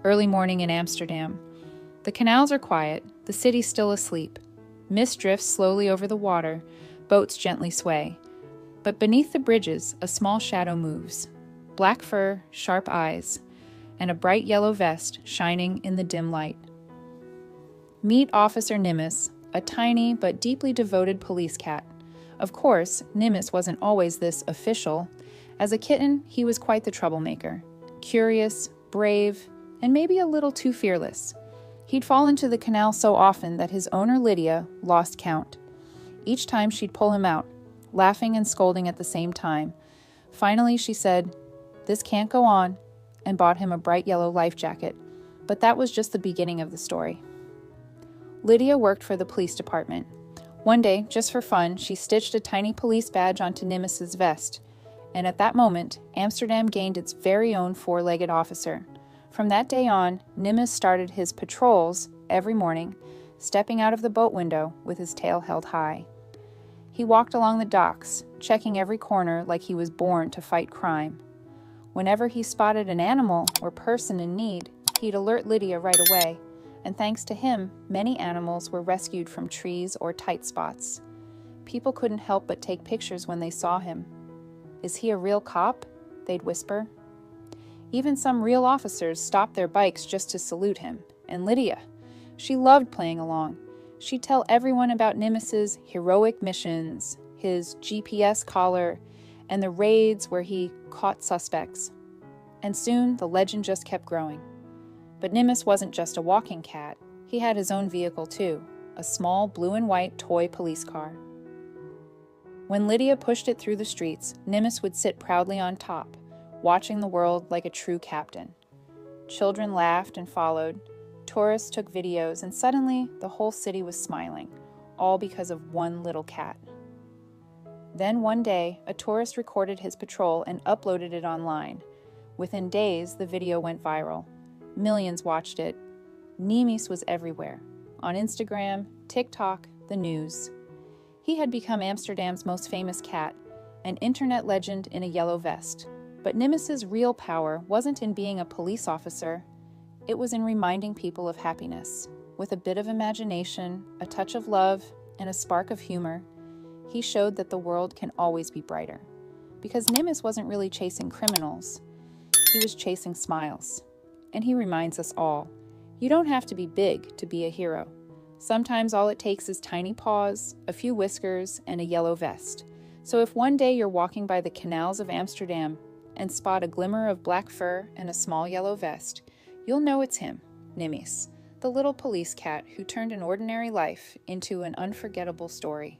early morning in Amsterdam. The canals are quiet, the city's still asleep. Mist drifts slowly over the water, boats gently sway. But beneath the bridges, a small shadow moves. Black fur, sharp eyes, and a bright yellow vest shining in the dim light. Meet Officer Nimis, a tiny but deeply devoted police cat. Of course, Nimis wasn't always this official. As a kitten, he was quite the troublemaker. Curious, brave, and maybe a little too fearless. He'd fall into the canal so often that his owner Lydia lost count. Each time she'd pull him out, laughing and scolding at the same time. Finally, she said, "This can't go on," and bought him a bright yellow life jacket. But that was just the beginning of the story. Lydia worked for the police department. One day, just for fun, she stitched a tiny police badge onto Nimis's vest. And at that moment, Amsterdam gained its very own four-legged officer. From that day on, Nimis started his patrols every morning, stepping out of the boat window with his tail held high. He walked along the docks, checking every corner like he was born to fight crime. Whenever he spotted an animal or person in need, he'd alert Lydia right away, and thanks to him, many animals were rescued from trees or tight spots. People couldn't help but take pictures when they saw him. "Is he a real cop?" they'd whisper. Even some real officers stopped their bikes just to salute him, and Lydia, she loved playing along. She'd tell everyone about Nimis's heroic missions, his GPS collar, and the raids where he caught suspects. And soon, the legend just kept growing. But Nimis wasn't just a walking cat. He had his own vehicle too, a small blue and white toy police car. When Lydia pushed it through the streets, Nimis would sit proudly on top, watching the world like a true captain. Children laughed and followed, tourists took videos, and suddenly the whole city was smiling, all because of one little cat. Then one day, a tourist recorded his patrol and uploaded it online. Within days, the video went viral. Millions watched it. Nimis was everywhere, on Instagram, TikTok, the news. He had become Amsterdam's most famous cat, an internet legend in a yellow vest. But Nimis's real power wasn't in being a police officer. It was in reminding people of happiness. With a bit of imagination, a touch of love, and a spark of humor, he showed that the world can always be brighter. Because Nimis wasn't really chasing criminals. He was chasing smiles. And he reminds us all, you don't have to be big to be a hero. Sometimes all it takes is tiny paws, a few whiskers, and a yellow vest. So if one day you're walking by the canals of Amsterdam and spot a glimmer of black fur and a small yellow vest, you'll know it's him, Nimis, the little police cat who turned an ordinary life into an unforgettable story.